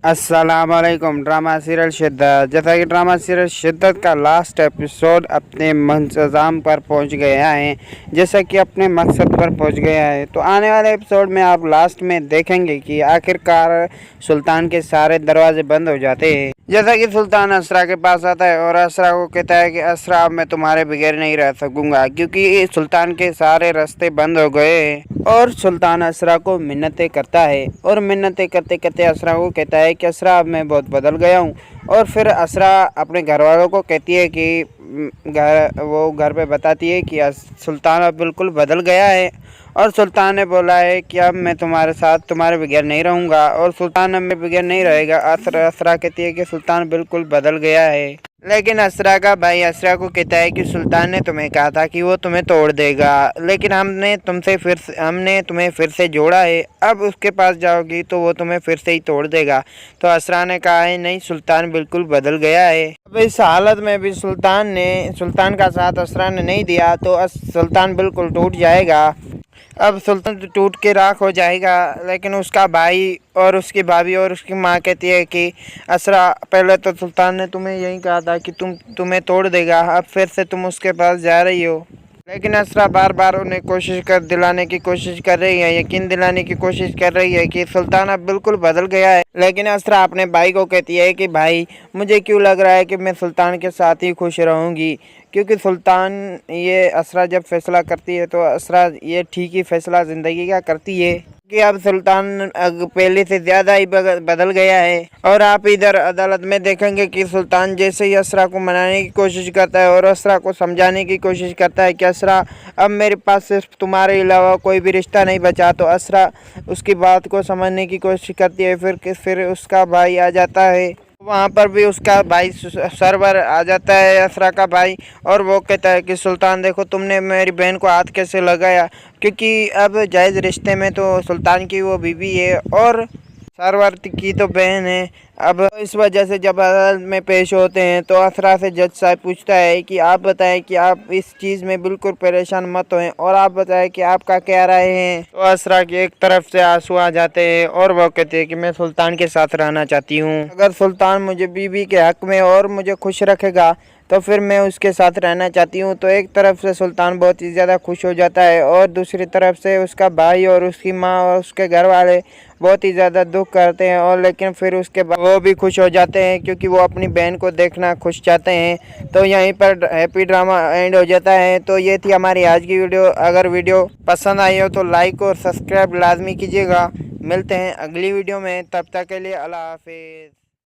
अस्सलामुअलैकुम। Drama serial शिद्दत, जैसा कि ड्रामा सीरियल शिद्दत का लास्ट एपिसोड अपने इंतज़ाम पर पहुंच गया है, जैसा कि अपने मकसद पर पहुंच गया है। तो आने वाले एपिसोड में आप लास्ट में देखेंगे कि आखिरकार सुल्तान के सारे दरवाजे बंद हो जाते हैं। जैसा कि सुल्तान असरा के पास आता है और असरा को कहता है कि असरा, अब मैं तुम्हारे बगैर नहीं रह सकूंगा, क्योंकि सुल्तान के सारे रास्ते बंद हो गए हैं। और सुल्तान असरा को मिन्नतें करता है और मिन्नतें करते करते असरा को कहता है कि असरा, अब मैं बहुत बदल गया हूँ। और फिर असरा अपने घर वालों को कहती है कि घर पे बताती है कि सुल्तान अब बिल्कुल बदल गया है और सुल्तान ने बोला है कि अब मैं तुम्हारे साथ तुम्हारे बगैर नहीं रहूँगा और सुल्तान अब मेरे बगैर नहीं रहेगा। असरा कहती है कि सुल्तान बिल्कुल बदल गया है, लेकिन असरा का भाई असरा को कहता है कि सुल्तान ने तुम्हें कहा था कि वो तुम्हें तोड़ देगा, लेकिन हमने तुम्हें फिर से जोड़ा है। अब उसके पास जाओगी तो वो तुम्हें फिर से ही तोड़ देगा। तो असरा ने कहा है, नहीं, सुल्तान बिल्कुल बदल गया है। अब इस हालत में भी सुल्तान का साथ असरा ने नहीं दिया तो सुल्तान बिल्कुल टूट जाएगा। अब सुल्तान टूट के राख हो जाएगा, लेकिन उसका भाई और उसकी भाभी और उसकी माँ कहती है कि असरा, पहले तो सुल्तान ने तुम्हें यही कहा था कि तुम्हें तोड़ देगा, अब फिर से तुम उसके पास जा रही हो। लेकिन असरा बार बार उन्हें दिलाने की कोशिश कर रही है, यकीन दिलाने की कोशिश कर रही है कि सुल्तान अब बिल्कुल बदल गया है। लेकिन असरा अपने भाई को कहती है कि भाई, मुझे क्यों लग रहा है कि मैं सुल्तान के साथ ही खुश रहूँगी, क्योंकि सुल्तान ये असरा जब फैसला करती है तो असरा ये ठीक ही फैसला ज़िंदगी का करती है कि अब सुल्तान पहले से ज़्यादा ही बदल गया है। और आप इधर अदालत में देखेंगे कि सुल्तान जैसे ही असरा को मनाने की कोशिश करता है और असरा को समझाने की कोशिश करता है कि असरा, अब मेरे पास सिर्फ तुम्हारे अलावा कोई भी रिश्ता नहीं बचा, तो असरा उसकी बात को समझने की कोशिश करती है। फिर उसका भाई आ जाता है, वहाँ पर भी उसका भाई सरवर आ जाता है, असरा का भाई, और वो कहता है कि सुल्तान देखो, तुमने मेरी बहन को हाथ कैसे लगाया, क्योंकि अब जायज़ रिश्ते में तो सुल्तान की वो बीवी है और सरवर की तो बहन है। अब इस वजह से जब अदालत में पेश होते हैं तो असरा से जज साहब पूछता है कि आप बताएं कि आप इस चीज़ में बिल्कुल परेशान मत होएं और आप बताएं कि आपका क्या राय है। तो असरा की एक तरफ से आंसू आ जाते हैं और वो कहते हैं कि मैं सुल्तान के साथ रहना चाहती हूँ। अगर सुल्तान मुझे बीवी के हक में और मुझे खुश रखेगा तो फिर मैं उसके साथ रहना चाहती हूँ। तो एक तरफ से सुल्तान बहुत ही ज़्यादा खुश हो जाता है और दूसरी तरफ से उसका भाई और उसकी माँ और उसके घर वाले बहुत ही ज़्यादा दुख करते हैं, और लेकिन फिर उसके बाद वो भी खुश हो जाते हैं क्योंकि वो अपनी बहन को देखना खुश चाहते हैं। तो यहीं पर हैप्पी ड्रामा एंड हो जाता है। तो ये थी हमारी आज की वीडियो। अगर वीडियो पसंद आई हो तो लाइक और सब्सक्राइब लाजमी कीजिएगा। मिलते हैं अगली वीडियो में, तब तक के लिए अल्लाह हाफिज़।